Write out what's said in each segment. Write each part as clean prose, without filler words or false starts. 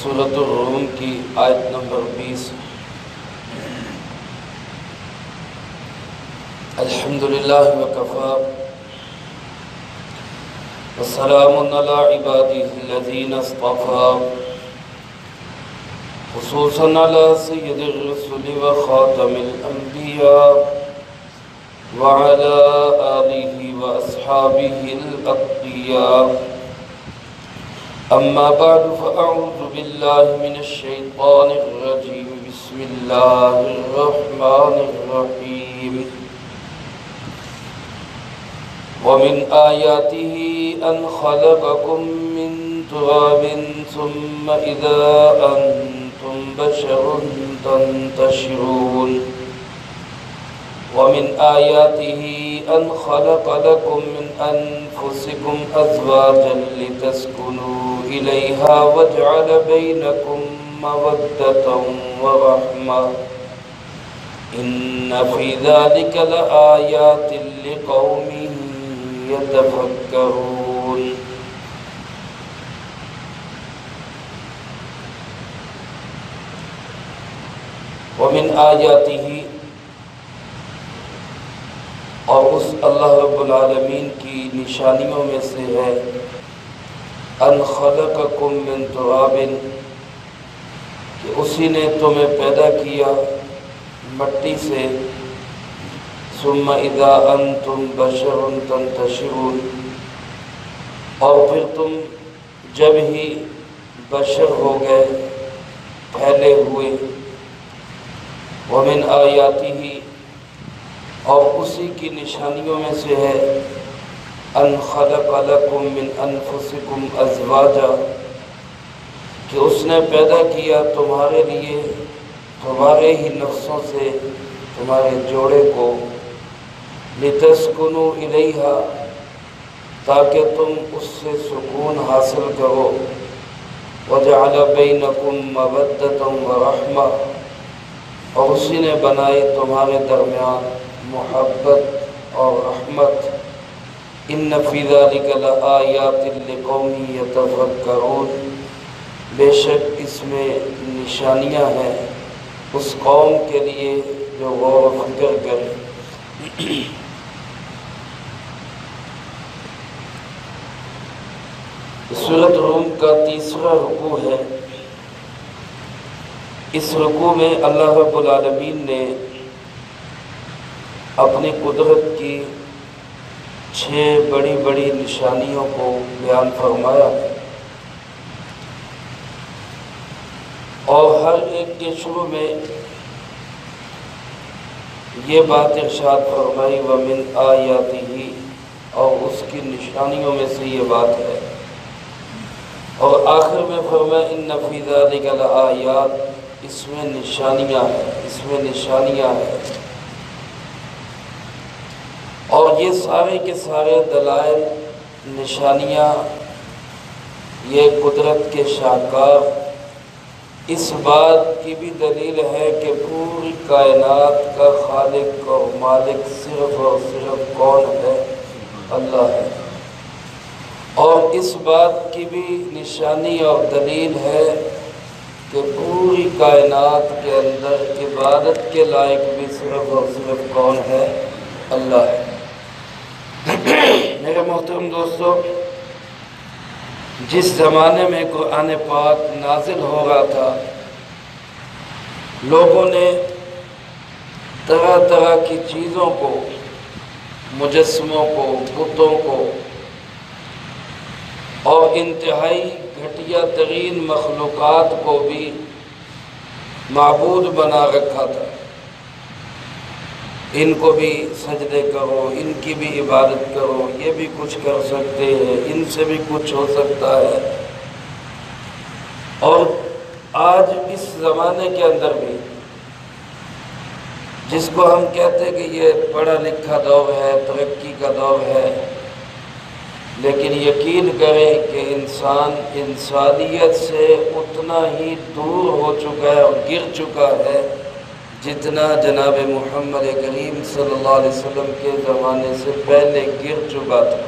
سورۃ الروم کی آیت نمبر 20۔ الحمدللہ وکفیٰ وسلام علی عبادہ الذین اصطفیٰ، خصوصاً علی سید الرسل وخاتم الانبیاء وعلی آلہ واصحابہ الاتقیاء۔ اما بعد فاعوذ باللہ من الشیطان الرجیم، بسم اللہ الرحمن الرحیم۔ ومن آیاتہ ان خلقکم من تراب ثم اذا انتم بشر تنتشرون۔ ومن آیاتہ ان خلق لکم من انفسکم ازواجا لتسکنوا الیہا وجعل بینکم مودۃ ورحمۃ، ان فی ذلک لآیات لقوم یتفکرون۔ ومن آیاتہ، اور اس اللہ رب العالمین کی نشانیوں میں سے ہے ان خلقکم من تراب، کہ اسی نے تمہیں پیدا کیا مٹی سے، ثم اذا انتم بشر تنتشرون، اور پھر تم جب ہی بشر ہو گئے پھیلے ہوئے۔ ومن آیاتہ، اور اسی کی نشانیوں میں سے ہے ان خلق لکم من انفسکم ازواجا، کہ اس نے پیدا کیا تمہارے لیے تمہارے ہی نفسوں سے تمہارے جوڑے کو، لتسکنوا الیہا، تاکہ تم اس سے سکون حاصل کرو، وجعل بینکم مودۃ ورحمۃ، اور اسی نے بنائی تمہارے درمیان محبت اور رحمت۔ ان فی ذلک لآیات لقوم یتفکرون، بے شک اس میں نشانیاں ہیں اس قوم کے لیے جو غور و فکر کرے۔ سورۃ روم کا تیسرا رکوع ہے۔ اس رکوع میں اللہ رب العالمین نے اپنی قدرت کی 6 بڑی بڑی نشانیوں کو بیان فرمایا، اور ہر ایک کے شروع میں یہ بات ارشاد فرمائی ومن آیاتہ، اور اس کی نشانیوں میں سے یہ بات ہے، اور آخر میں فرمایا ان فی ذلک لآیات، اس میں نشانیاں ہیں، اس میں نشانیاں ہیں۔ اور یہ سارے کے سارے دلائل، نشانیاں، یہ قدرت کے شاہکار اس بات کی بھی دلیل ہے کہ پوری کائنات کا خالق اور مالک صرف اور صرف کون ہے؟ اللہ ہے۔ اور اس بات کی بھی نشانی اور دلیل ہے کہ پوری کائنات کے اندر عبادت کے لائق بھی صرف اور صرف کون ہے؟ اللہ ہے۔ میرے محترم دوستو، جس زمانے میں قرآن پاک نازل ہو رہا تھا، لوگوں نے طرح طرح کی چیزوں کو، مجسموں کو، بتوں کو، اور انتہائی گھٹیا ترین مخلوقات کو بھی معبود بنا رکھا تھا۔ ان کو بھی سجدے کرو، ان کی بھی عبادت کرو، یہ بھی کچھ کر سکتے ہیں، ان سے بھی کچھ ہو سکتا ہے۔ اور آج اس زمانے کے اندر بھی، جس کو ہم کہتے ہیں کہ یہ پڑھا لکھا دور ہے، ترقی کا دور ہے، لیکن یقین کریں کہ انسان انسانیت سے اتنا ہی دور ہو چکا ہے اور گر چکا ہے جتنا جناب محمد کریم صلی اللہ علیہ وسلم کے زمانے سے پہلے گر چکا تھا۔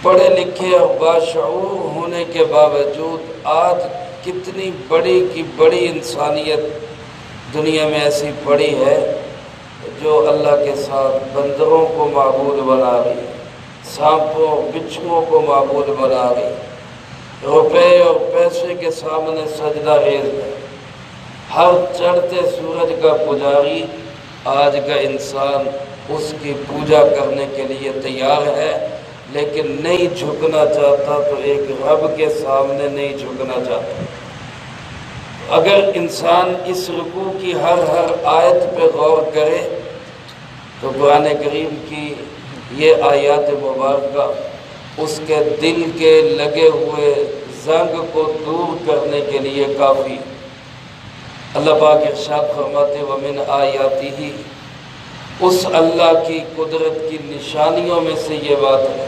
پڑھے لکھے اور باشعور ہونے کے باوجود آج کتنی بڑی کی بڑی انسانیت دنیا میں ایسی پڑی ہے جو اللہ کے ساتھ بندروں کو معبود بنا رہی، سانپوں بچھوؤں کو معبود بنا رہی، روپے اور پیسے کے سامنے سجدہ ریز ہے، ہر چڑھتے سورج کا پجاری آج کا انسان اس کی پوجا کرنے کے لیے تیار ہے، لیکن نہیں جھکنا چاہتا، تو ایک رب کے سامنے نہیں جھکنا چاہتا۔ اگر انسان اس رکوع کی ہر آیت پہ غور کرے تو قرآن کریم کی یہ آیات مبارکہ اس کے دل کے لگے ہوئے زنگ کو دور کرنے کے لیے کافی۔ اللہ پاک ارشاد فرماتے وَمِنْ آیاتہ، اس اللہ کی قدرت کی نشانیوں میں سے یہ بات ہے،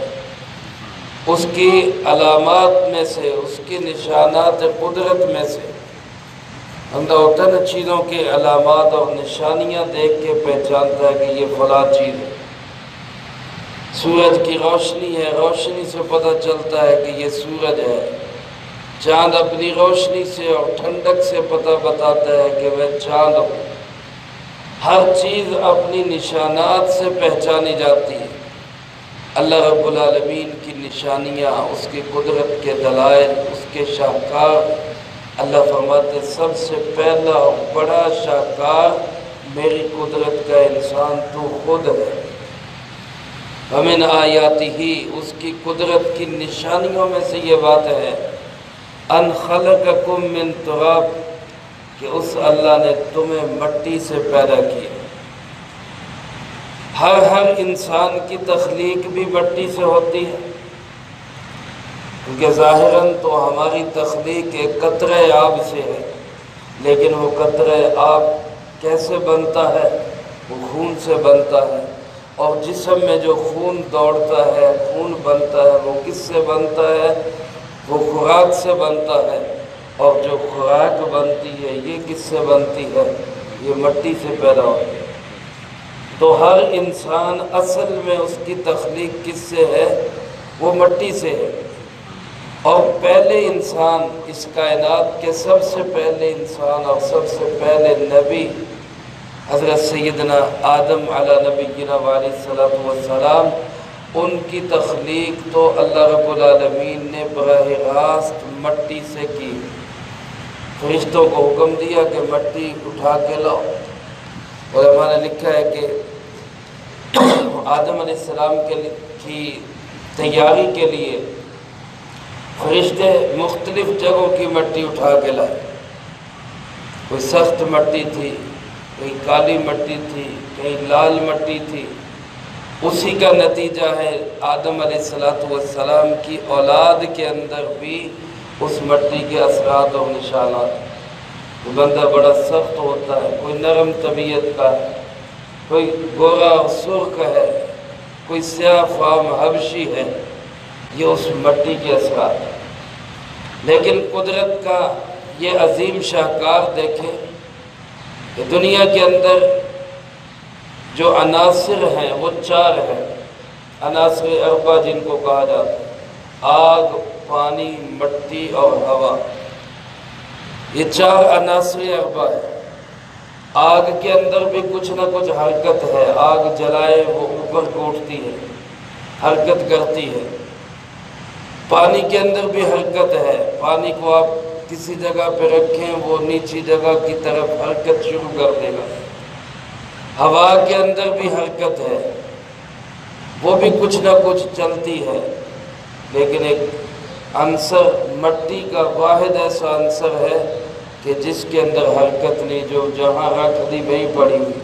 اس کی علامات میں سے، اس کی نشانات قدرت میں سے۔ بندہ ہوتا ہے نا چیزوں کے علامات اور نشانیاں دیکھ کے پہچانتا ہے کہ یہ فلاں چیز ہے۔ سورج کی روشنی ہے، روشنی سے پتہ چلتا ہے کہ یہ سورج ہے۔ چاند اپنی روشنی سے اور ٹھنڈک سے پتہ بتاتا ہے کہ میں چاند ہوں۔ ہر چیز اپنی نشانات سے پہچانی جاتی ہے۔ اللہ رب العالمین کی نشانیاں، اس کی قدرت کے دلائل، اس کے شاہکار، اللہ فرماتے سب سے پہلا اور بڑا شاہکار میری قدرت کا انسان تو خود ہے۔ وَمِنْ آیاتہ، اس کی قدرت کی نشانیوں میں سے یہ بات ہے، ان خلقکم من تراب، کہ اس اللہ نے تمہیں مٹی سے پیدا کیا۔ ہر انسان کی تخلیق بھی مٹی سے ہوتی ہے، کیونکہ ظاہراً تو ہماری تخلیق ایک قطرہ آب سے ہے، لیکن وہ قطرہ آب کیسے بنتا ہے؟ وہ خون سے بنتا ہے، اور جسم میں جو خون دوڑتا ہے، خون بنتا ہے، وہ کس سے بنتا ہے؟ وہ خوراک سے بنتا ہے، اور جو خوراک بنتی ہے یہ کس سے بنتی ہے؟ یہ مٹی سے پیدا ہوتی ہے۔ تو ہر انسان اصل میں اس کی تخلیق کس سے ہے؟ وہ مٹی سے ہے۔ اور پہلے انسان، اس کائنات کے سب سے پہلے انسان اور سب سے پہلے نبی حضرت سیدنا آدم علیہ نبینا علیہ الصلوۃ والسلام، ان کی تخلیق تو اللہ رب العالمین نے براہ راست مٹی سے کی۔ فرشتوں کو حکم دیا کہ مٹی اٹھا کے لاؤ، اور ہمارے لکھا ہے کہ آدم علیہ السلام کی تیاری کے لیے فرشتے مختلف جگہوں کی مٹی اٹھا کے لائے۔ کوئی سخت مٹی تھی، کوئی کالی مٹی تھی، کہیں لال مٹی تھی۔ اسی کا نتیجہ ہے آدم علیہ السلام کی اولاد کے اندر بھی اس مٹی کے اثرات اور نشانات۔ کوئی بندہ بڑا سخت ہوتا ہے، کوئی نرم طبیعت کا ہے، کوئی گورا اور سرخ ہے، کوئی سیاہ فام حبشی ہے، یہ اس مٹی کے اثرات ہیں۔ لیکن قدرت کا یہ عظیم شاہکار دیکھیں کہ دنیا کے اندر جو عناصر ہیں وہ 4 ہیں، عناصر اربع جن کو کہا جاتا ہے، آگ، پانی، مٹی اور ہوا۔ یہ 4 عناصر اربع ہیں۔ آگ کے اندر بھی کچھ نہ کچھ حرکت ہے، آگ جلائے وہ اوپر کو اٹھتی ہے، حرکت کرتی ہے۔ پانی کے اندر بھی حرکت ہے، پانی کو آپ کسی جگہ پہ رکھیں وہ نیچی جگہ کی طرف حرکت شروع کر دے گا۔ ہوا کے اندر بھی حرکت ہے، وہ بھی کچھ نہ کچھ چلتی ہے، لیکن ایک عنصر مٹی کا واحد ایسا عنصر ہے کہ جس کے اندر حرکت نہیں، جو جہاں رکھ دی وہی پڑی ہوئی،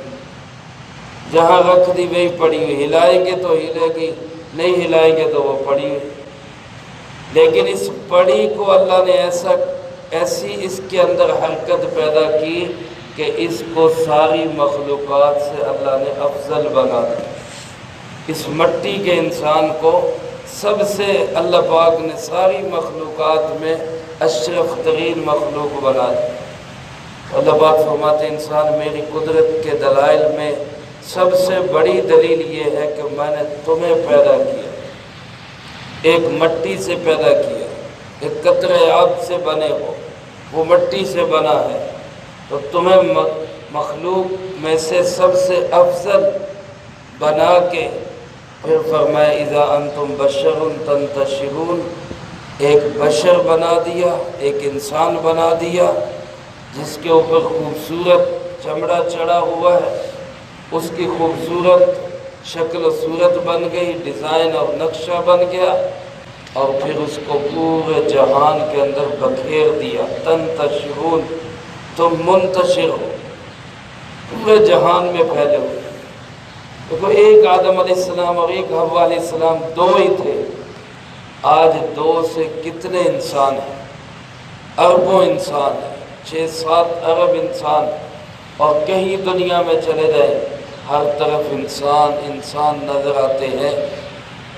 جہاں رکھ دی وہی پڑی ہوئی، ہلائیں گے تو ہلے گی، نہیں ہلائیں گے تو وہ پڑی ہوئی۔ لیکن اس پڑی کو اللہ نے ایسی اس کے اندر حرکت پیدا کی کہ اس کو ساری مخلوقات سے اللہ نے افضل بنا دیا۔ اس مٹی کے انسان کو سب سے اللہ پاک نے ساری مخلوقات میں اشرف ترین مخلوق بنا دی۔ اللہ پاک فرماتے انسان میری قدرت کے دلائل میں سب سے بڑی دلیل یہ ہے کہ میں نے تمہیں پیدا کیا۔ ایک مٹی سے پیدا کیا، ایک قطرہ آب سے بنے ہو، وہ مٹی سے بنا ہے، تو تمہیں مخلوق میں سے سب سے افضل بنا کے پھر فرمایا اذا انتم بشر تنتشرون، ایک بشر بنا دیا، ایک انسان بنا دیا جس کے اوپر خوبصورت چمڑا چڑھا ہوا ہے، اس کی خوبصورت شکل و صورت بن گئی، ڈیزائن اور نقشہ بن گیا، اور پھر اس کو پورے جہان کے اندر بکھیر دیا۔ تنتشرون، تم منتشر ہو، پورے جہان میں پھیلے ہوئے۔ دیکھو ایک آدم علیہ السلام اور ایک حوا علیہ السلام دو ہی تھے، آج دو سے کتنے انسان ہیں؟ اربوں انسان ہیں، 6-7 ارب انسان، اور کہیں دنیا میں چلے جائیں ہر طرف انسان انسان نظر آتے ہیں۔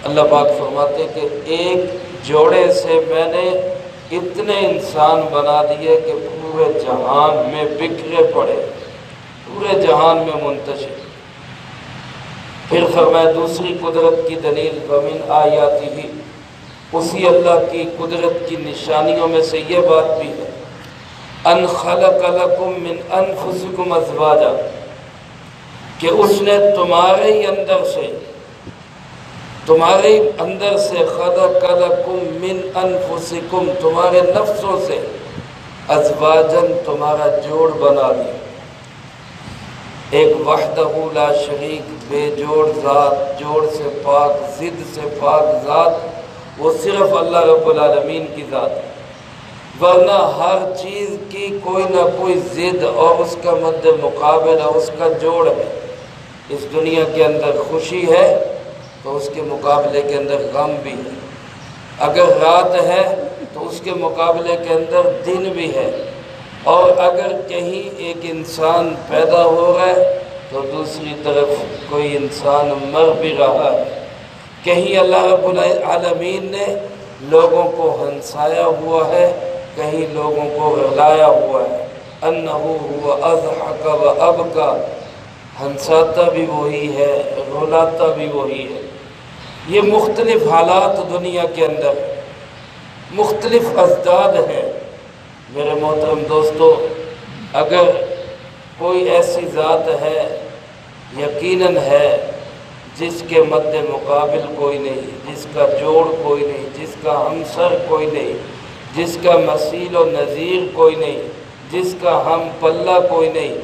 اللہ پاک فرماتے کہ ایک جوڑے سے میں نے اتنے انسان بنا دیے کہ پورے جہان میں بکھرے پڑے، پورے جہان میں منتشر۔ پھر فرمایا دوسری قدرت کی دلیل وَمِنْ آیاتہ، اسی اللہ کی قدرت کی نشانیوں میں سے یہ بات بھی ہے ان خلق لکم من انفسکم ازواجا، کہ اس نے تمہارے اندر سے خلق لکم من انفسکم، تمہارے نفسوں سے ازواجن، تمہارا جوڑ بنا دیا، ایک وحدہ لا شریک، بے جوڑ ذات، جوڑ سے پاک، ضد سے پاک ذات، وہ صرف اللہ رب العالمین کی ذات ہے، ورنہ ہر چیز کی کوئی نہ کوئی ضد اور اس کا مد مقابل اور اس کا جوڑ ہے۔ اس دنیا کے اندر خوشی ہے تو اس کے مقابلے کے اندر غم بھی ہے، اگر رات ہے تو اس کے مقابلے کے اندر دن بھی ہے، اور اگر کہیں ایک انسان پیدا ہو رہا ہے تو دوسری طرف کوئی انسان مر بھی رہا ہے۔ کہیں اللہ رب العالمین نے لوگوں کو ہنسایا ہوا ہے، کہیں لوگوں کو رلایا ہوا ہے۔ انہو ہوا اضحک و ابکا، ہنساتا بھی وہی ہے، رلاتا بھی وہی ہے۔ یہ مختلف حالات دنیا کے اندر، مختلف ازداد ہیں۔ میرے محترم دوستو، اگر کوئی ایسی ذات ہے، یقیناً ہے، جس کے مد مقابل کوئی نہیں، جس کا جوڑ کوئی نہیں، جس کا ہمسر کوئی نہیں، جس کا مثیل و نظیر کوئی نہیں، جس کا ہم پلہ کوئی نہیں،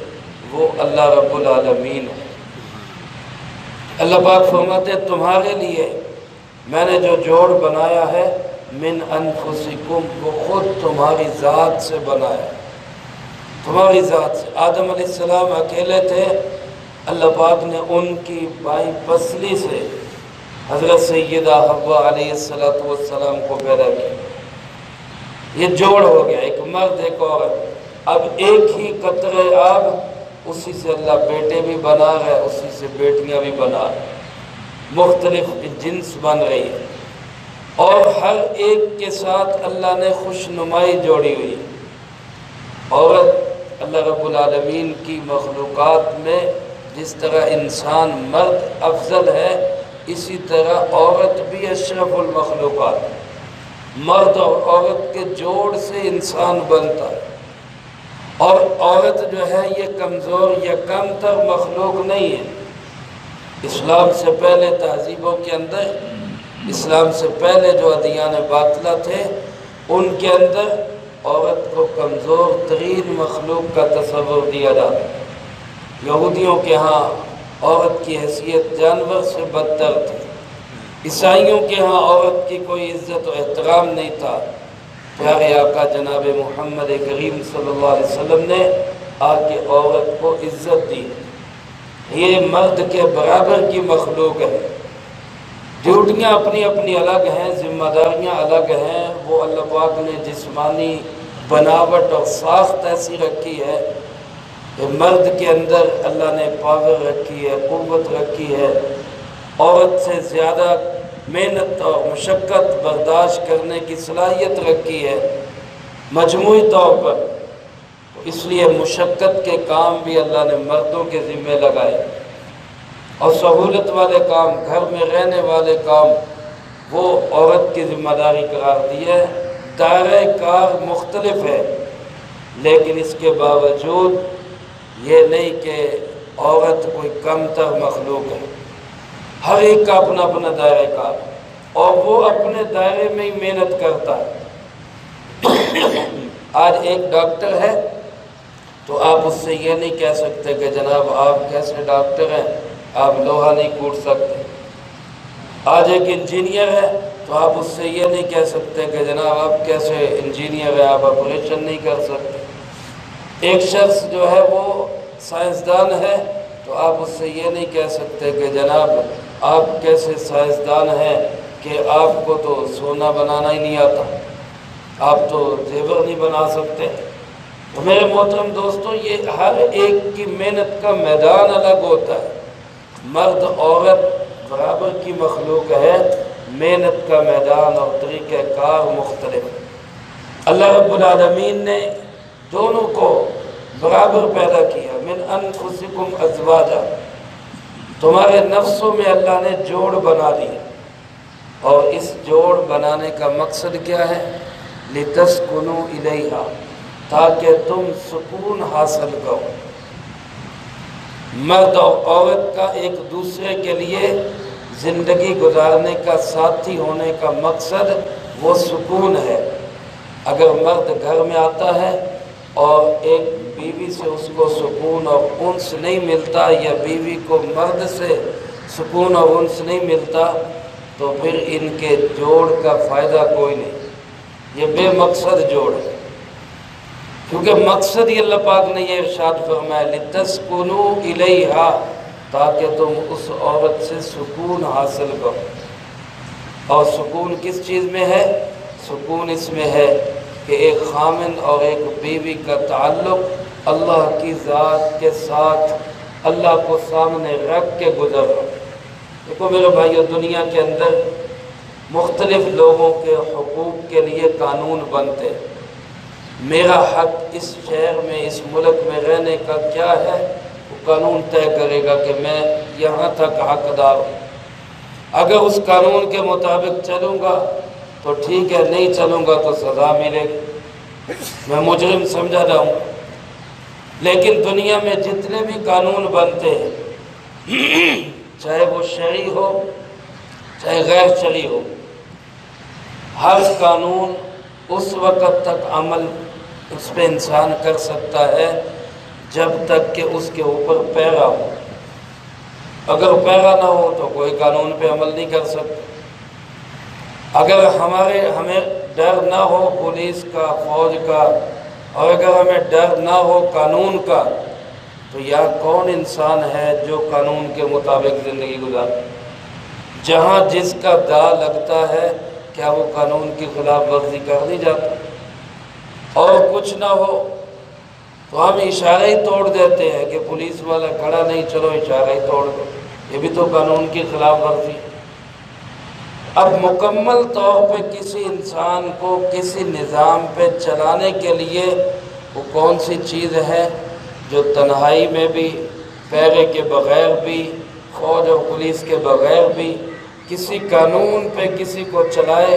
وہ اللہ رب العالمین ہے۔ اللہ پاک فرماتے تمہارے لیے میں نے جو جوڑ بنایا ہے من انفسکم، وہ خود تمہاری ذات سے بنایا، تمہاری ذات سے۔ آدم علیہ السلام اکیلے تھے، اللہ پاک نے ان کی بائیں پسلی سے حضرت سیدہ حوا علیہ السلام کو پیدا کیا۔ یہ جوڑ ہو گیا، ایک مرد ایک عورت۔ اب ایک ہی قطرے آب، اسی سے اللہ بیٹے بھی بنا رہا ہے، اسی سے بیٹیاں بھی بنا رہا ہے، مختلف جنس بن رہی ہے، اور ہر ایک کے ساتھ اللہ نے خوشنمائی جوڑی ہوئی ہے۔ عورت اللہ رب العالمین کی مخلوقات میں جس طرح انسان مرد افضل ہے، اسی طرح عورت بھی اشرف المخلوقات ہے۔ مرد اور عورت کے جوڑ سے انسان بنتا ہے، اور عورت جو ہے یہ کمزور یا کم تر مخلوق نہیں ہے۔ اسلام سے پہلے تہذیبوں کے اندر، اسلام سے پہلے جو ادیان باطلہ تھے، ان کے اندر عورت کو کمزور ترین مخلوق کا تصور دیا جاتا ہے۔ یہودیوں کے ہاں عورت کی حیثیت جانور سے بدتر تھی، عیسائیوں کے ہاں عورت کی کوئی عزت و احترام نہیں تھا۔ پیارے آقا جناب محمد کریم صلی اللہ علیہ وسلم نے آ کے عورت کو عزت دی، یہ مرد کے برابر کی مخلوق ہے۔ ڈیوٹیاں اپنی اپنی الگ ہیں، ذمہ داریاں الگ ہیں، وہ اللہ پاک نے جسمانی بناوٹ اور ساخت ایسی رکھی ہے کہ مرد کے اندر اللہ نے پاور رکھی ہے، قوت رکھی ہے، عورت سے زیادہ محنت اور مشقت برداشت کرنے کی صلاحیت رکھی ہے مجموعی طور پر۔ اس لیے مشقت کے کام بھی اللہ نے مردوں کے ذمہ لگائے، اور سہولت والے کام، گھر میں رہنے والے کام وہ عورت کی ذمہ داری قرار دی ہے۔ دائرہ کار مختلف ہے، لیکن اس کے باوجود یہ نہیں کہ عورت کوئی کم تر مخلوق ہے۔ ہر ایک کا اپنا اپنا دائرہ کار، اور وہ اپنے دائرے میں ہی محنت کرتا ہے۔ آج ایک ڈاکٹر ہے تو آپ اس سے یہ نہیں کہہ سکتے کہ جناب آپ کیسے ڈاکٹر ہیں، آپ لوہا نہیں کوٹ سکتے۔ آج ایک انجینئر ہے تو آپ اس سے یہ نہیں کہہ سکتے کہ جناب آپ کیسے انجینئر ہیں، آپ آپریشن نہیں کر سکتے۔ ایک شخص جو ہے وہ سائنسدان ہے تو آپ اس سے یہ نہیں کہہ سکتے کہ جناب آپ کیسے سائنسدان ہیں کہ آپ کو تو سونا بنانا ہی نہیں آتا، آپ تو زیور نہیں بنا سکتے۔ تو میرے محترم دوستوں، یہ ہر ایک کی محنت کا میدان الگ ہوتا ہے۔ مرد عورت برابر کی مخلوق ہے، محنت کا میدان اور طریقہ کار مختلف ہے۔ اللہ رب العالمین نے دونوں کو برابر پیدا کیا۔ من انفسکم ازواجا، تمہارے نفسوں میں اللہ نے جوڑ بنا دیا، اور اس جوڑ بنانے کا مقصد کیا ہے؟ لتسکنوا الیہا، تاکہ تم سکون حاصل کرو۔ مرد اور عورت کا ایک دوسرے کے لیے زندگی گزارنے کا ساتھی ہونے کا مقصد وہ سکون ہے۔ اگر مرد گھر میں آتا ہے اور ایک بیوی سے اس کو سکون اور انس نہیں ملتا، یا بیوی کو مرد سے سکون اور انس نہیں ملتا، تو پھر ان کے جوڑ کا فائدہ کوئی نہیں، یہ بے مقصد جوڑ ہے۔ کیونکہ مقصد ہی اللہ پاک نے یہ ارشاد فرمایا لِتَسْكُنُوا إِلَيْهَا، تاکہ تم اس عورت سے سکون حاصل کرو۔ اور سکون کس چیز میں ہے؟ سکون اس میں ہے کہ ایک خامن اور ایک بیوی کا تعلق اللہ کی ذات کے ساتھ اللہ کو سامنے رکھ کے گزر رہا۔ دیکھو میرے بھائیو، دنیا کے اندر مختلف لوگوں کے حقوق کے لیے قانون بنتے ہیں۔ میرا حق اس شہر میں، اس ملک میں رہنے کا کیا ہے، وہ قانون طے کرے گا کہ میں یہاں تک حقدار ہوں۔ اگر اس قانون کے مطابق چلوں گا تو ٹھیک ہے، نہیں چلوں گا تو سزا ملے گی، میں مجرم سمجھا جاؤں گا۔ لیکن دنیا میں جتنے بھی قانون بنتے ہیں، چاہے وہ شرعی ہو چاہے غیر شرعی ہو، ہر قانون اس وقت تک عمل اس پہ انسان کر سکتا ہے جب تک کہ اس کے اوپر پیرا ہو۔ اگر پیرا نہ ہو تو کوئی قانون پہ عمل نہیں کر سکتا۔ اگر ہمیں ڈر نہ ہو پولیس کا، فوج کا، اور اگر ہمیں ڈر نہ ہو قانون کا، تو یہاں کون انسان ہے جو قانون کے مطابق زندگی گزارے؟ جہاں جس کا داء لگتا ہے، کیا وہ قانون کی خلاف ورزی کر نہیں جاتا؟ اور کچھ نہ ہو تو ہم اشارہ ہی توڑ دیتے ہیں کہ پولیس والا کھڑا نہیں، چلو اشارہ ہی توڑ دو، یہ بھی تو قانون کی خلاف ورزی۔ اب مکمل طور پہ کسی انسان کو کسی نظام پہ چلانے کے لیے وہ کون سی چیز ہے جو تنہائی میں بھی، پیرے کے بغیر بھی، فوج اور پولیس کے بغیر بھی کسی قانون پہ کسی کو چلائے؟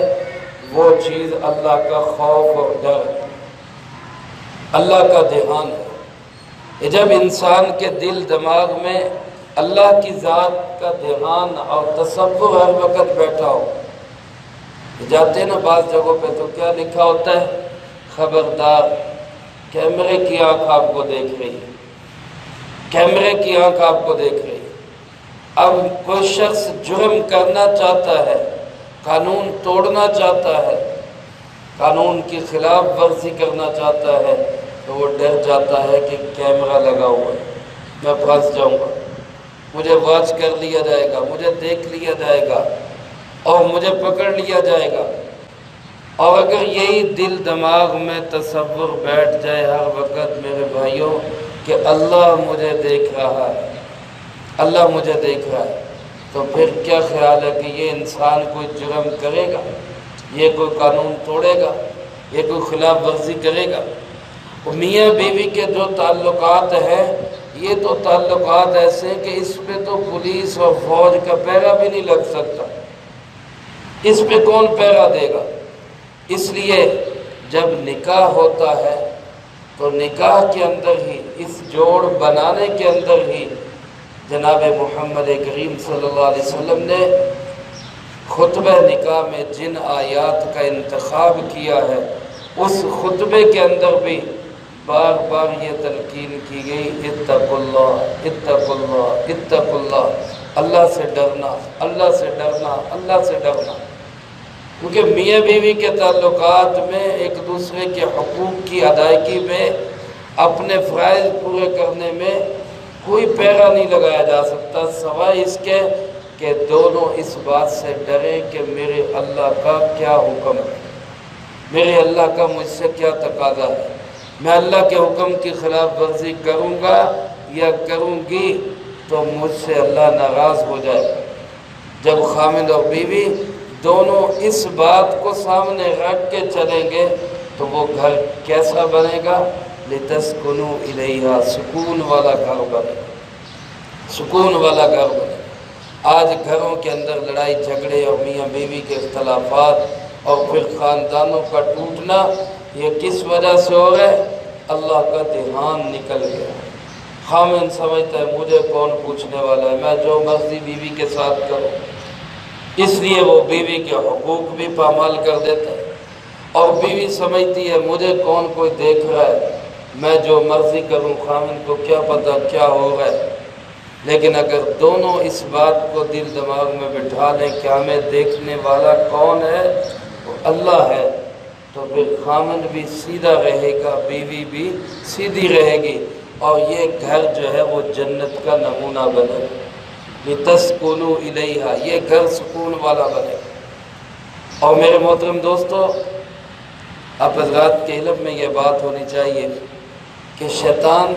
وہ چیز اللہ کا خوف اور ڈر، اللہ کا دھیان ہے۔ یہ جب انسان کے دل دماغ میں اللہ کی ذات کا دھیان اور تصور ہر وقت بیٹھا ہو، جاتے ہیں نا بعض جگہوں پہ تو کیا لکھا ہوتا ہے؟ خبردار، کیمرے کی آنکھ آپ کو دیکھ رہی ہے، کیمرے کی آنکھ آپ کو دیکھ رہی ہے۔ اب کوئی شخص جرم کرنا چاہتا ہے، قانون توڑنا چاہتا ہے، قانون کی خلاف ورزی کرنا چاہتا ہے، تو وہ ڈر جاتا ہے کہ کیمرہ لگا ہوا ہے، میں پھنس جاؤں گا، مجھے واچ کر لیا جائے گا، مجھے دیکھ لیا جائے گا اور مجھے پکڑ لیا جائے گا۔ اور اگر یہی دل دماغ میں تصور بیٹھ جائے ہر وقت میرے بھائیوں کہ اللہ مجھے دیکھ رہا ہے، اللہ مجھے دیکھ رہا ہے، تو پھر کیا خیال ہے کہ یہ انسان کوئی جرم کرے گا، یہ کوئی قانون توڑے گا، یہ کوئی خلاف ورزی کرے گا؟ میاں بیوی کے جو تعلقات ہیں، یہ تو تعلقات ایسے ہیں کہ اس پہ تو پولیس اور فوج کا پہرا بھی نہیں لگ سکتا۔ اس پہ کون پہرا دے گا؟ اس لیے جب نکاح ہوتا ہے تو نکاح کے اندر ہی، اس جوڑ بنانے کے اندر ہی جناب محمد کریم صلی اللہ علیہ وسلم نے خطبہ نکاح میں جن آیات کا انتخاب کیا ہے، اس خطبے کے اندر بھی بار بار یہ تلقین کی گئی، اتقوا اللہ اتقوا اللہ اتقوا اللہ، اللہ سے ڈرنا، اللہ سے ڈرنا، اللہ سے ڈرنا۔ کیونکہ میاں بیوی کے تعلقات میں ایک دوسرے کے حقوق کی ادائیگی میں، اپنے فرائض پورے کرنے میں کوئی پہرا نہیں لگایا جا سکتا سوائے اس کے کہ دونوں اس بات سے ڈریں کہ میرے اللہ کا کیا حکم ہے، میرے اللہ کا مجھ سے کیا تقاضا ہے، میں اللہ کے حکم کی خلاف ورزی کروں گا یا کروں گی تو مجھ سے اللہ ناراض ہو جائے گا۔ جب خامد اور بیوی دونوں اس بات کو سامنے رکھ کے چلیں گے تو وہ گھر کیسا بنے گا؟ لِتَسْكُنُوا إِلَيْهَا، سکون والا گھر بنے گا، سکون والا گھر بنے گا۔ آج گھروں کے اندر لڑائی جھگڑے اور میاں بیوی کے اختلافات اور پھر خاندانوں کا ٹوٹنا، یہ کس وجہ سے ہو رہا ہے؟ اللہ کا دھیان نکل گیا۔ خامن سمجھتا ہے مجھے کون پوچھنے والا ہے، میں جو مرضی بیوی کے ساتھ کروں، اس لیے وہ بیوی کے حقوق بھی پامال کر دیتا ہے، اور بیوی سمجھتی ہے مجھے کون کوئی دیکھ رہا ہے، میں جو مرضی کروں، خامن کو کیا پتہ کیا ہو رہا ہے۔ لیکن اگر دونوں اس بات کو دل دماغ میں بٹھا لیں کہ ہمیں دیکھنے والا کون ہے؟ وہ اللہ ہے، تو پھر خامن بھی سیدھا رہے گا، بیوی بھی سیدھی رہے گی، اور یہ گھر جو ہے وہ جنت کا نمونہ بنے گا۔ لِتَسْكُنُوا إِلَيْهَا، یہ گھر سکون والا بنے گا۔ اور میرے محترم دوستو، آپ حضرات کے علم میں یہ بات ہونی چاہیے کہ شیطان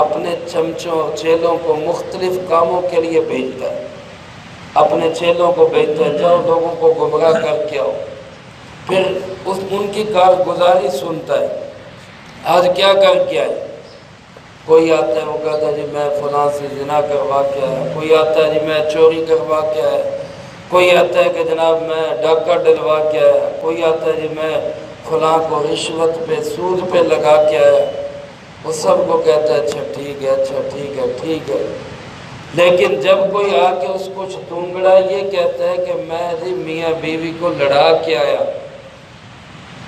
اپنے چمچوں اور چیلوں کو مختلف کاموں کے لیے بھیجتا ہے، اپنے چیلوں کو بھیجتا ہے جاؤ لوگوں کو گمراہ کر کے آؤ، پھر ان کی کارگزاری سنتا ہے، آج کیا کر کے آئے؟ کوئی آتا ہے وہ کہتا ہے جی میں فلاں سے زنا کروا کے آیا، کوئی آتا ہے جی میں چوری کروا کے آیا، کوئی آتا ہے کہ جناب میں ڈاکہ ڈلوا کے آیا، کوئی آتا ہے جی میں فلاں کو رشوت پہ سود پہ لگا کے آیا۔ وہ سب کو کہتا ہے اچھا ٹھیک ہے، اچھا ٹھیک ہے، ٹھیک ہے، لیکن جب کوئی آ کے اس کو چتونگڑا یہ کہتا ہے کہ میں جی میاں بیوی کو لڑا کے آیا،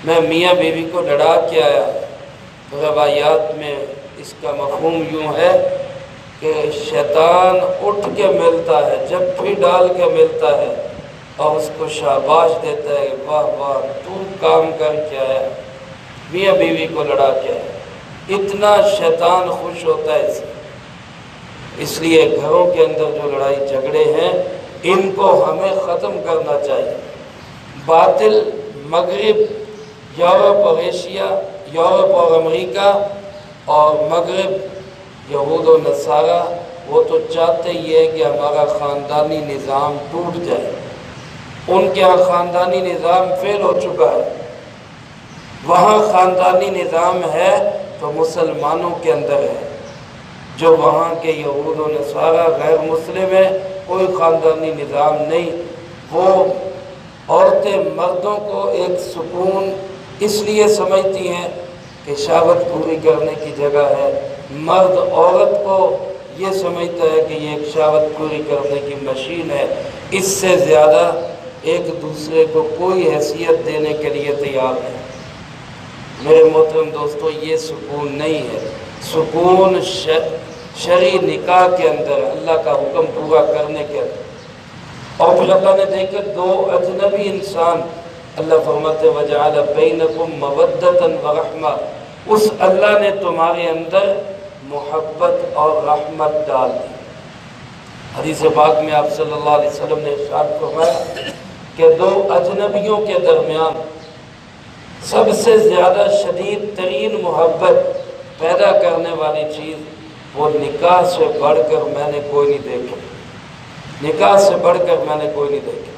میں میاں بیوی کو لڑا کے آیا، تو روایات میں اس کا مفہوم یوں ہے کہ شیطان اٹھ کے ملتا ہے، جب ڈال کے ملتا ہے اور اس کو شاباش دیتا ہے، واہ واہ تو کام کر کے آیا، میاں بیوی کو لڑا کے آیا۔ اتنا شیطان خوش ہوتا ہے اس لیے گھروں کے اندر جو لڑائی جھگڑے ہیں ان کو ہمیں ختم کرنا چاہیے۔ باطل مغرب، یورپ اور ایشیا، یورپ اور امریکہ اور مغرب یہود و نصارہ، وہ تو چاہتے ہی ہے کہ ہمارا خاندانی نظام ٹوٹ جائے۔ ان کے ہاں خاندانی نظام فیل ہو چکا ہے، وہاں خاندانی نظام ہے تو مسلمانوں کے اندر ہے، جو وہاں کے یہود و نصارہ غیر مسلم ہے، کوئی خاندانی نظام نہیں۔ وہ عورتیں مردوں کو ایک سکون اس لیے سمجھتی ہیں کہ شہوت پوری کرنے کی جگہ ہے، مرد عورت کو یہ سمجھتا ہے کہ یہ ایک شہوت پوری کرنے کی مشین ہے، اس سے زیادہ ایک دوسرے کو کوئی حیثیت دینے کے لیے تیار ہے۔ میرے محترم دوستو، یہ سکون نہیں ہے، سکون شرعی نکاح کے اندر، اللہ کا حکم پورا کرنے کے اندر۔ اور پھر اللہ نے دیکھا دو اجنبی انسان، اللہ فرماتے وَجَعَلَ بَيْنَكُمْ مَوَدَّةً وَرَحْمَةً، اس اللہ نے تمہارے اندر محبت اور رحمت ڈال دی۔ حدیث پاک میں آپ صلی اللہ علیہ وسلم نے ارشاد فرمایا کہ دو اجنبیوں کے درمیان سب سے زیادہ شدید ترین محبت پیدا کرنے والی چیز وہ نکاح سے بڑھ کر میں نے کوئی نہیں دیکھی، نکاح سے بڑھ کر میں نے کوئی نہیں دیکھی۔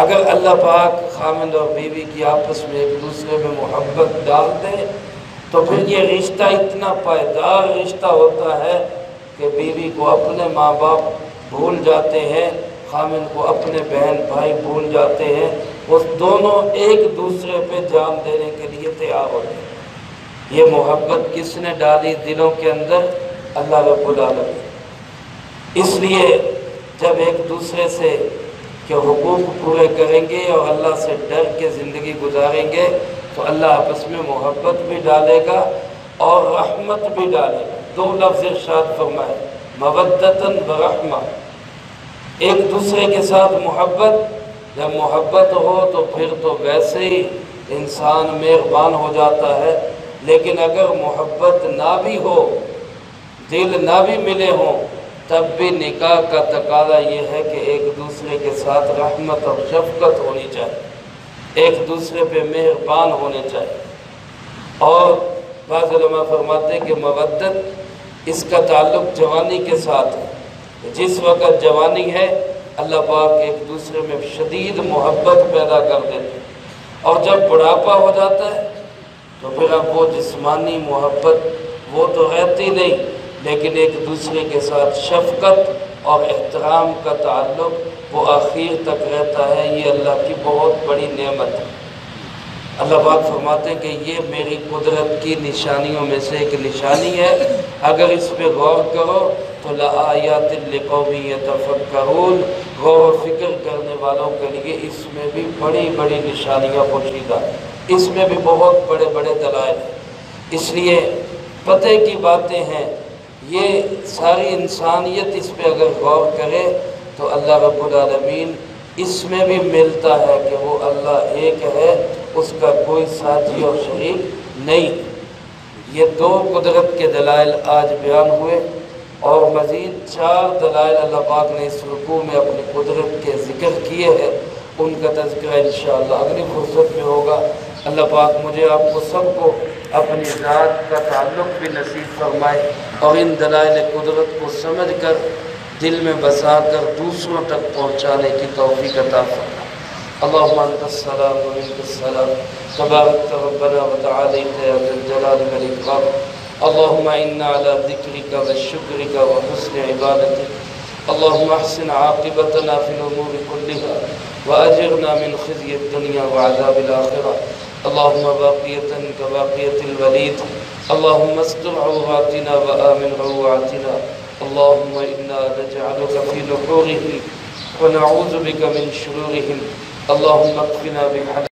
اگر اللہ پاک خامند اور بیوی کی آپس میں ایک دوسرے میں محبت ڈال دے تو پھر یہ رشتہ اتنا پائیدار رشتہ ہوتا ہے کہ بیوی کو اپنے ماں باپ بھول جاتے ہیں، خامن کو اپنے بہن بھائی بھول جاتے ہیں، وہ دونوں ایک دوسرے پہ جان دینے کے لیے تیار ہوتے ہیں۔ یہ محبت کس نے ڈالی دلوں کے اندر؟ اللہ رب العالمین۔ اس لیے جب ایک دوسرے سے کہ حقوق پورے کریں گے اور اللہ سے ڈر کے زندگی گزاریں گے تو اللہ آپس میں محبت بھی ڈالے گا اور رحمت بھی ڈالے گا۔ دو لفظ ارشاد فرمائے، مودتاً ورحمہ، ایک دوسرے کے ساتھ محبت۔ جب محبت ہو تو پھر تو ویسے ہی انسان مہربان ہو جاتا ہے، لیکن اگر محبت نہ بھی ہو، دل نہ بھی ملے ہوں، تب بھی نکاح کا تقاضا یہ ہے کہ ایک دوسرے کے ساتھ رحمت اور شفقت ہونی چاہیے، ایک دوسرے پہ مہربان ہونے چاہیے۔ اور بعض علماء فرماتے ہیں کہ مودت اس کا تعلق جوانی کے ساتھ ہے۔ جس وقت جوانی ہے اللہ پاک ایک دوسرے میں شدید محبت پیدا کر دیتے ہیں، اور جب بڑھاپا ہو جاتا ہے تو پھر اب وہ جسمانی محبت وہ تو رہتی نہیں، لیکن ایک دوسرے کے ساتھ شفقت اور احترام کا تعلق وہ آخر تک رہتا ہے۔ یہ اللہ کی بہت بڑی نعمت ہے۔ اللہ پاک فرماتے ہیں کہ یہ میری قدرت کی نشانیوں میں سے ایک نشانی ہے، اگر اس پہ غور کرو تو لآیات لقوم یتفکرون، غور و فکر کرنے والوں کے لیے اس میں بھی بڑی بڑی نشانیاں پوشیدہ، اس میں بھی بہت بڑے بڑے دلائل ہیں۔ اس لیے پتہ کی باتیں ہیں، یہ ساری انسانیت اس پہ اگر غور کرے تو اللہ رب العالمین اس میں بھی ملتا ہے کہ وہ اللہ ایک ہے، اس کا کوئی ساتھی اور شریک نہیں۔ یہ دو قدرت کے دلائل آج بیان ہوئے، اور مزید 4 دلائل اللہ پاک نے اس رکوع میں اپنی قدرت کے ذکر کیے ہیں، ان کا تذکرہ انشاءاللہ اگلی فرصت میں ہوگا۔ اللہ پاک مجھے آپ کو سب کو اپنی ذات کا تعلق بھی نصیب فرمائے، اور ان دلائل قدرت کو سمجھ کر دل میں بسا کر دوسروں تک پہنچانے کی توفیق عطا فرمائے۔ اللہم انت السلام و منک السلام، تبارک ربنا و تعالیت یا ذا الجلال والاکرام۔ اللہم انا علی ذکرک و شکرک و حسن عبادتک، اللہم احسن عاقبتنا فی الامور کلها واجرنا من خزی الدنیا وعذاب الآخرہ، اللہم باقیتا کباقیت الولید، اللہم استر عوراتنا وآمن روعاتنا، اللہم انا نجعلک فی نحورهم ونعوذ بک من شرورهم، اللہم اکفنا بحلالک